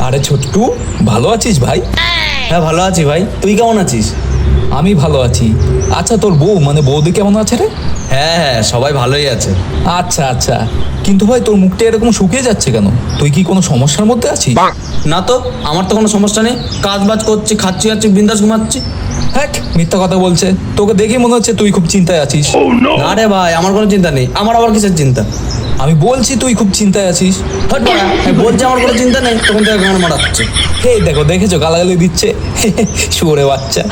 আরে ছোট্টু, ভালো আছিস ভাই? হ্যাঁ ভালো আছি ভাই, তুই কেমন আছিস? আমি ভালো আছি। আচ্ছা, তোর বউ মানে বৌদি কেমন আছে রে? হ্যাঁ হ্যাঁ, সবাই ভালোই আছে। আচ্ছা আচ্ছা, কিন্তু ভাই তোর মুখটা এরকম শুকিয়ে যাচ্ছে কেন? তুই কি কোনো সমস্যার মধ্যে আছিস? না তো, আমার তো কোনো সমস্যা নেই, কাজ বাজ করছি, খাচ্ছি খাচ্ছি, বিন্দাস ঘুমাচ্ছি। হ্যাঁ, মিথ্যা কথা বলছে। তোকে দেখে মনে হচ্ছে তুই খুব চিন্তায় আছিস। না রে ভাই, আমার কোনো চিন্তা নেই। আমার আবার কিসের চিন্তা? আমি বলছি তুই খুব চিন্তায় আছিস। হট বাড়া, আমি বলছি আমার কোনো চিন্তা নেই, তখন থেকে আমার মারাচ্ছে। হে দেখো, দেখেছো গালাগালি দিচ্ছে শুয়োরে বাচ্চা।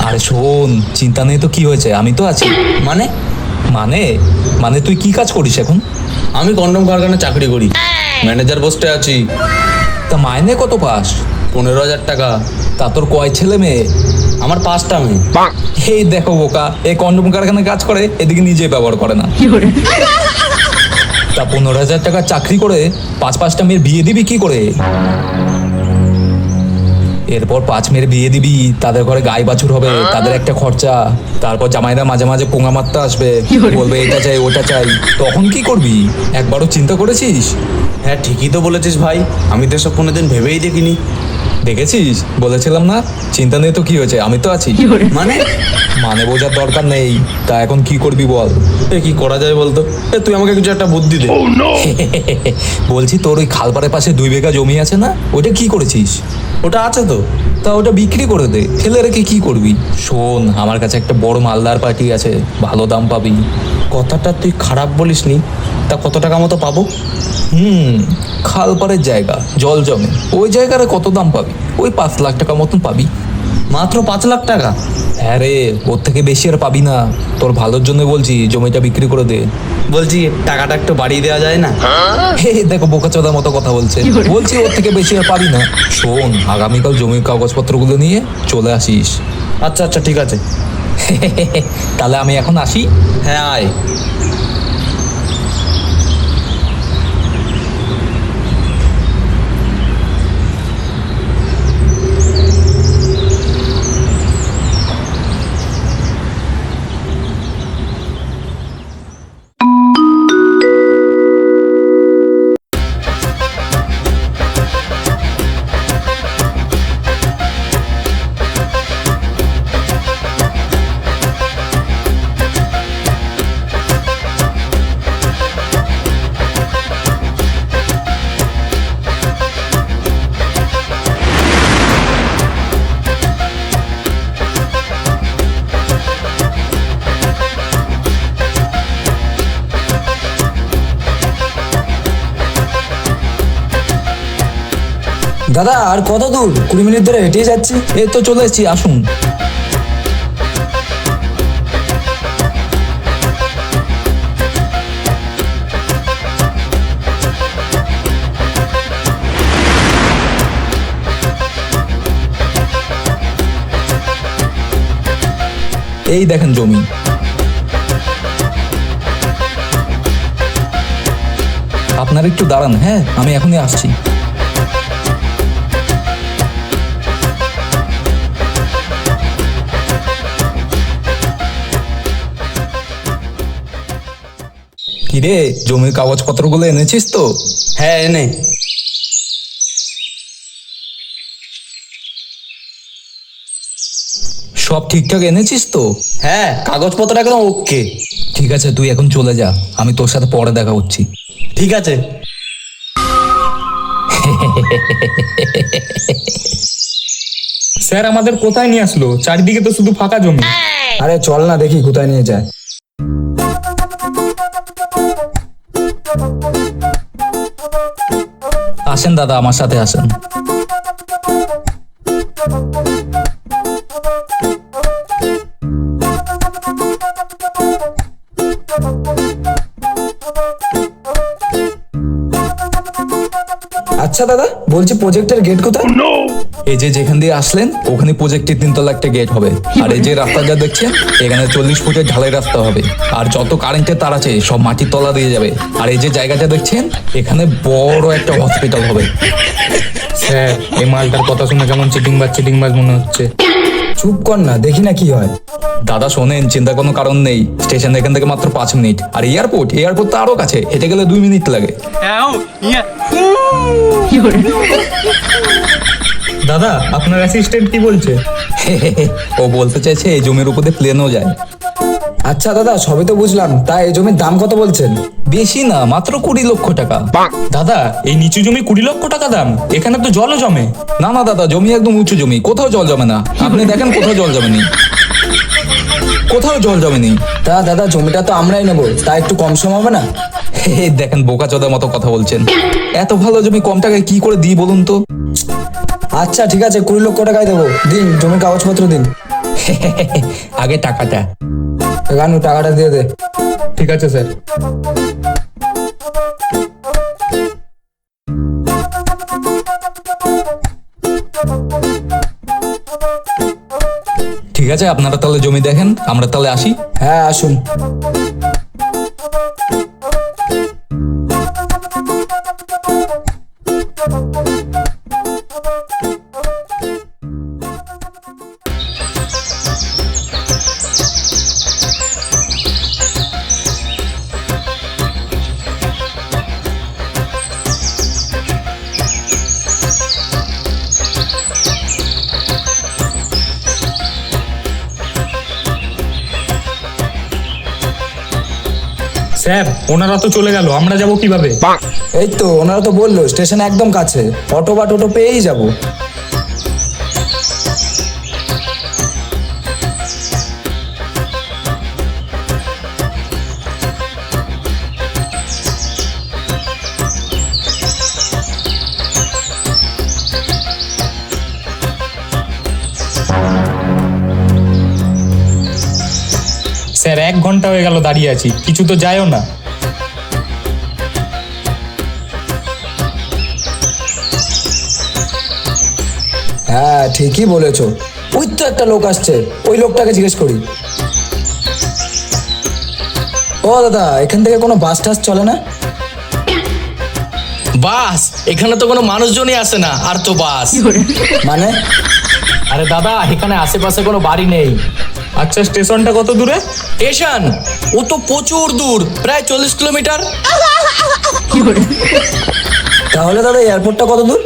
আরে শোন, চিন্তা নেই তো কি হয়েছে, আমি তো আছি। মানে? মানে মানে তুই কি কাজ করিস এখন? আমি কন্ডম কারখানায় চাকরি করি, ম্যানেজার পোস্টে আছি। তা মাইনে কত পাস? 15,000 টাকা। তা তোর কয় ছেলে মেয়ে? আমার 5টা মেয়ে। এই দেখো বোকা, এই কন্ডম কারখানায় কাজ করে, এদিকে নিজে ব্যবহার করে না। তা 15,000 টাকা চাকরি করে পাঁচটা মেয়ের বিয়ে দিবি কি করে? এরপর 5 মেয়ের বিয়ে দিবি, তাদের ঘরে গাই বাছুর হবে, তাদের একটা খরচা। তারপর জামাইরা মাঝে মাঝে পোঙা মারতে আসবে, বলবে এটা চাই ওটা চাই। তখন কি করবি? একবারও চিন্তা করেছিস? হ্যাঁ ঠিকই তো বলেছিস ভাই, আমি তো এসব কোনোদিন ভেবেই দেখিনি। দেখেছিস, বলেছিলাম না? চিন্তা নেই তো কি হয়েছে, আমি তো আছি। মানে? মানে বোঝার দরকার নেই। তা এখন কি করবি বল? কি করা যায় বলতো? তুই আমাকে কিছু একটা বুদ্ধি দে। বলছি, তোর ওই খালপাড়ের পাশে 2 বিঘা জমি আছে না, ওটা কি করেছিস? ওটা আছে তো। তা ওটা বিক্রি করে দে, ফেলে রেখে কি করবি? শোন, আমার কাছে একটা বড় মালদার পার্টি আছে, ভালো দাম পাবি। কথাটা তুই খারাপ বলিসনি। তা কত টাকা মতো পাবো? খালপাড়ের জায়গা, জল জমে, ওই জায়গায় কত দাম পাবি? ওই 5 লাখ টাকা মতন পাবি। মাত্র 5 লাখ টাকা? হ্যাঁ রে, ওর থেকে বেশি আর পাবি না। তোর ভালোর জন্য বলছি, জমিটা বিক্রি করে দে। বলছি টাকাটা একটু বাড়িয়ে দেওয়া যায় না? হে দেখো, বোকাচোদার মতো কথা বলছে। বলছি ওর থেকে বেশি আর পাবি না। শোন, আগামীকাল জমির কাগজপত্রগুলো নিয়ে চলে আসিস। আচ্ছা আচ্ছা ঠিক আছে। তাহলে আমি এখন আসি। হ্যাঁ আয়। দাদা, আর কত দূর? 20 মিনিট ধরে হেঁটে যাচ্ছি। এই তো চলে এসেছি, আসুন। এই দেখেন জমি। আপনারা একটু দাঁড়ান, হ্যাঁ আমি এখনই আসছি। কিরে, জমির কাগজপত্রগুলো এনেছিস তো? হ্যাঁ এনে। সব ঠিকঠাক এনেছিস তো? হ্যাঁ, কাগজপত্র একদম ওকে। ঠিক আছে, তুই এখন চলে যা, আমি তোর সাথে পরে দেখা করছি। ঠিক আছে। স্যার আমাদের কোথায় নিয়ে আসলো? চারিদিকে তো শুধু ফাঁকা জমি। আরে চল না, দেখি কোথায় নিয়ে যায়। আসেন দাদা, আমার সাথে আসেন। আচ্ছা দাদা, বলছি প্রজেক্টের গেট কোথায়? এই যে যেখান দিয়ে আসলেন ওখানে প্রজেক্টের 3 তলা একটা গেট হবে। আর এই যে রাস্তাটা দেখছেন এখানে 40 ফুটের ঢালাই রাস্তা হবে। আর যত কারেন্টের তার আছে সব মাটির তলা দিয়ে যাবে। আর এই যে জায়গাটা দেখছেন এখানে বড় একটা হসপিটাল হবে। স্যার এই মালটার কথা শুনে কেমন চিটিংবাজ মনে হচ্ছে। চুপ কর না, দেখি না কি হয়। দাদা শোনেন, চিন্তার কোনো কারণ নেই। স্টেশন এখান থেকে মাত্র 5 মিনিট। আর এয়ারপোর্ট তো আরো কাছে, হেঁটে গেলে 2 মিনিট লাগে। দাদা আপনার অ্যাসিস্ট্যান্ট কি বলছে? ও বলতে চাইছে এই জমির উপরে প্লেনও যায়। আচ্ছা দাদা, সবই তো বুঝলাম, তাই এই জমির দাম কত বলছেন? বেশি না, মাত্র 20 লক্ষ টাকা। দাদা এই নিচু জমি 20 লক্ষ টাকা দাম? এখানে তো জলও জমে। না না দাদা, জমি একদম উঁচু জমি, কোথাও জল জমে না। আপনি দেখেন কোথাও জল জমেনি, কোথাও জল জমেনি। তা দাদা, জমিটা তো আমরাই নেবো, তা একটু কম সম হবে না? দেখেন বোকাচোদার মতো কথা বলছেন। এত ভালো জমি কম টাকায় কি করে দিই বলুন তো? আচ্ছা ঠিক আছে, 20 লক্ষ টাকায় দেবো। দিন, জমির কাগজপত্র দিন। আগে টাকাটা। গানু, টাকাটা দিয়ে দে। ঠিক আছে স্যার। ঠিক আছে, আপনারা তাহলে জমি দেখেন, আমরা তাহলে আসি। হ্যাঁ আসুন। স্যার ওনারা তো চলে গেল, আমরা যাব কিভাবে? এই তো ওনারা তো বললো স্টেশন একদম কাছে, অটো বা টোটো পেয়েই যাবো। স্যার 1 ঘন্টা হয়ে গেল দাঁড়িয়ে আছি, কিছু তো যায়ও না। হ্যাঁ ঠিকই বলেছো, ওই তো একটা লোক আসছে, ওই লোকটাকে জিজ্ঞেস করি। ও দাদা, এখান থেকে কোনো বাস টাস চলে না? বাস? এখানে তো কোনো মানুষজনই আসে না, আর তো বাস। মানে? আরে দাদা, এখানে আশেপাশে কোনো বাড়ি নেই। আচ্ছা স্টেশনটা কত দূরে? স্টেশন? ও তো প্রচুর দূর, প্রায় 40 কিলোমিটার। তাহলে দাদা এয়ারপোর্টটা কত দূর?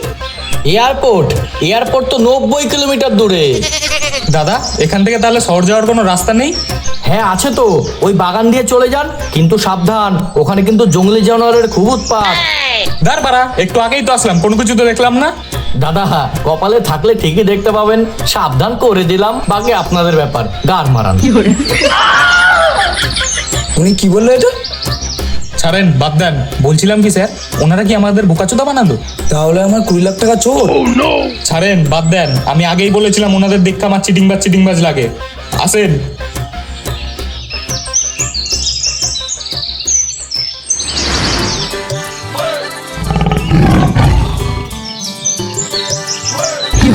এয়ারপোর্ট তো 90 কিলোমিটার দূরে। দাদা এখান থেকে তাহলে শহর যাওয়ার কোনো রাস্তা নেই? হ্যাঁ আছে তো, ওই বাগান দিয়ে চলে যান, কিন্তু সাবধান, ওখানে কিন্তু জঙ্গলি জানোয়ারের খুব উৎপাত। দাঁড়, একটু আগেই তো আসলাম, কোনো কিছু তো দেখলাম না। দাদা কপালে থাকলে ঠিকই দেখতে পাবেন, সাবধান করে দিলাম, বাকি আপনাদের ব্যাপার, গান মারান। উনি কি বললো এটা? ছাড়েন, বাদ দেন। বলছিলাম কি স্যার, ওনারা কি আমাদের বোকাচোদা বানালো? তাহলে আমার 20 লাখ টাকা চোর। ছাড়েন, বাদ দেন। আমি আগেই বলেছিলাম ওনাদের দেখতে আমার চিটিংবাজ লাগে। আসেন। কি